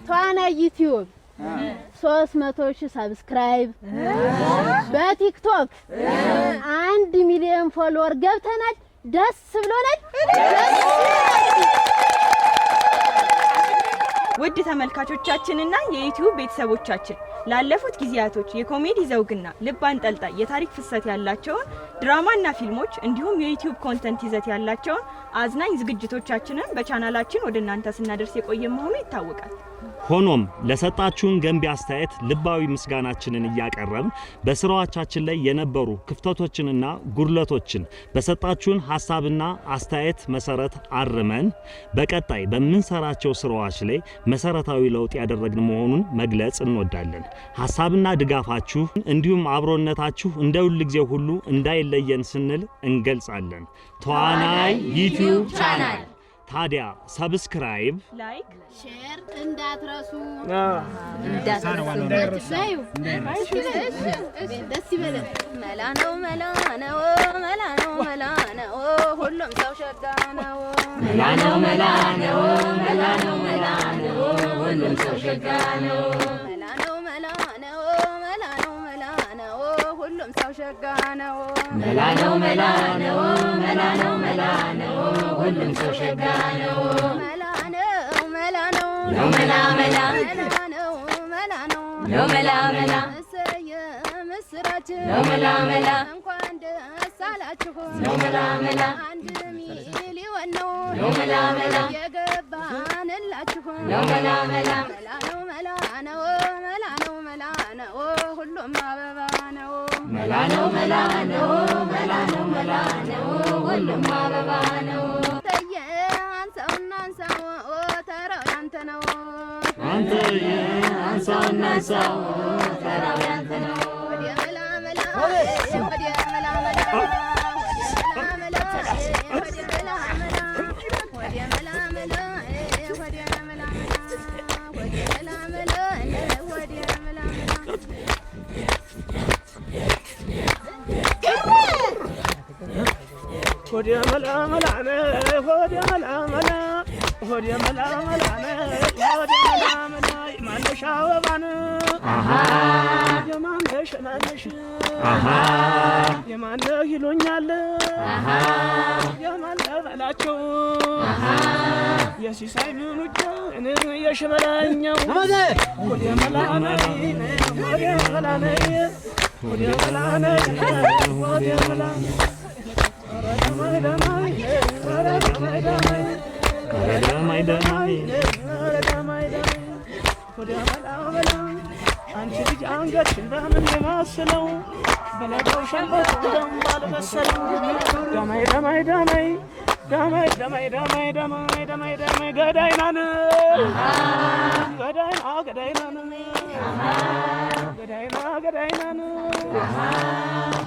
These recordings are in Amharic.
توانا يوتيوب 300,000 سبسكرايب بتيك توك 1 مليون فولور ገብተናል ደስ ብሎናል ውድ ተመልካቾቻችንና የዩቲዩብ ቤተሰቦቻችን ላለፉት ጊዜያቶች የኮሜዲ ዘውግና ልብ አንጠልጣይ የታሪክ ፍሰት ያላቸው ድራማና ፊልሞች እንዲሁም የዩቲዩብ ኮንተንት ይዘት ያላቸው አዝናኝ ዝግጅቶቻችንን በቻናላችን ወደናንተ ስናደርስ የቆየ መሆኑ ይታወቃል። ሆኖም ለሰጣችሁን ገንቢ አስተያየት ልባዊ ምስጋናችንን እያቀረብን በስራዎቻችን ላይ የነበሩ ክፍተቶችንና ጉድለቶችን በሰጣችሁን ሐሳብና አስተያየት መሰረት አርመን በቀጣይ በመንሰራቸው ስራዎች ላይ መሰረታዊ ለውጥ ያደረግን መሆኑን መግለጽ እንወዳለን። ሐሳብና ድጋፋችሁ እንዲሁም አብሮነታችሁ እንደ ሁሉ ጊዜ ሁሉ እንዳይለየን ስንል እንገልጻለን። ተዋናይ ዩቲዩብ ቻናል ታዲያ ሰብስክራይብ ላይክ ሼር እንዳትረሱ ደስ ይበለን መላ ነው ሁሉም ሰው ሸጋ ነው መላ ነው ሁሉም ሰው ሸጋ ነው መላ ነው ሁሉም ሰው ሸጋ ነው መላ ነው ሁሉም ሰው ሸጋ ነው መላ ነው ምስራች ነው መላ እንኳን ደስ አላችሁ ነው መላ 1 ሚሊዮን ነው መላ የገባንላችሁ ነው መላ ነው ሁሉም አበባ ነው መላ ነው ሁሉም አበባ ነው አንሳው ተራው ያንተ ነው አንተ አንሳው ተራው ያንተ ነው ወዲያ መላ የማነ ይሉኛል የማነ በላቸው የሲሳይ ምኑጭ እኔ የሽመላኛው ወደ መላናይ አንቺ ልጅ አንገትሽን በምን የማስለው በለደው ሸንበጥ ደምባል መሰለው ዳማይ ገዳይናን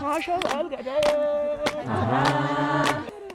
ማሸዋል ገዳይ What do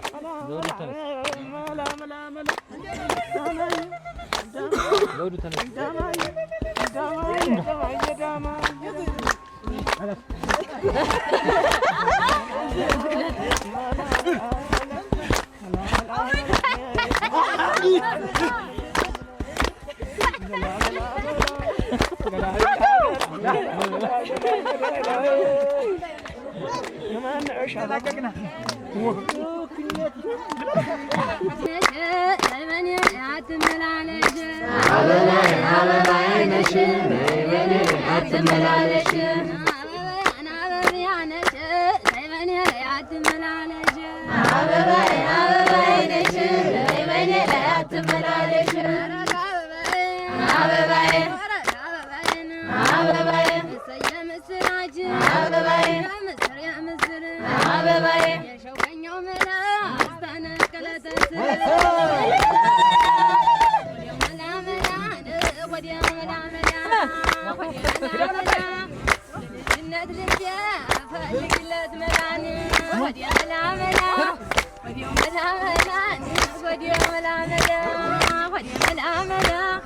you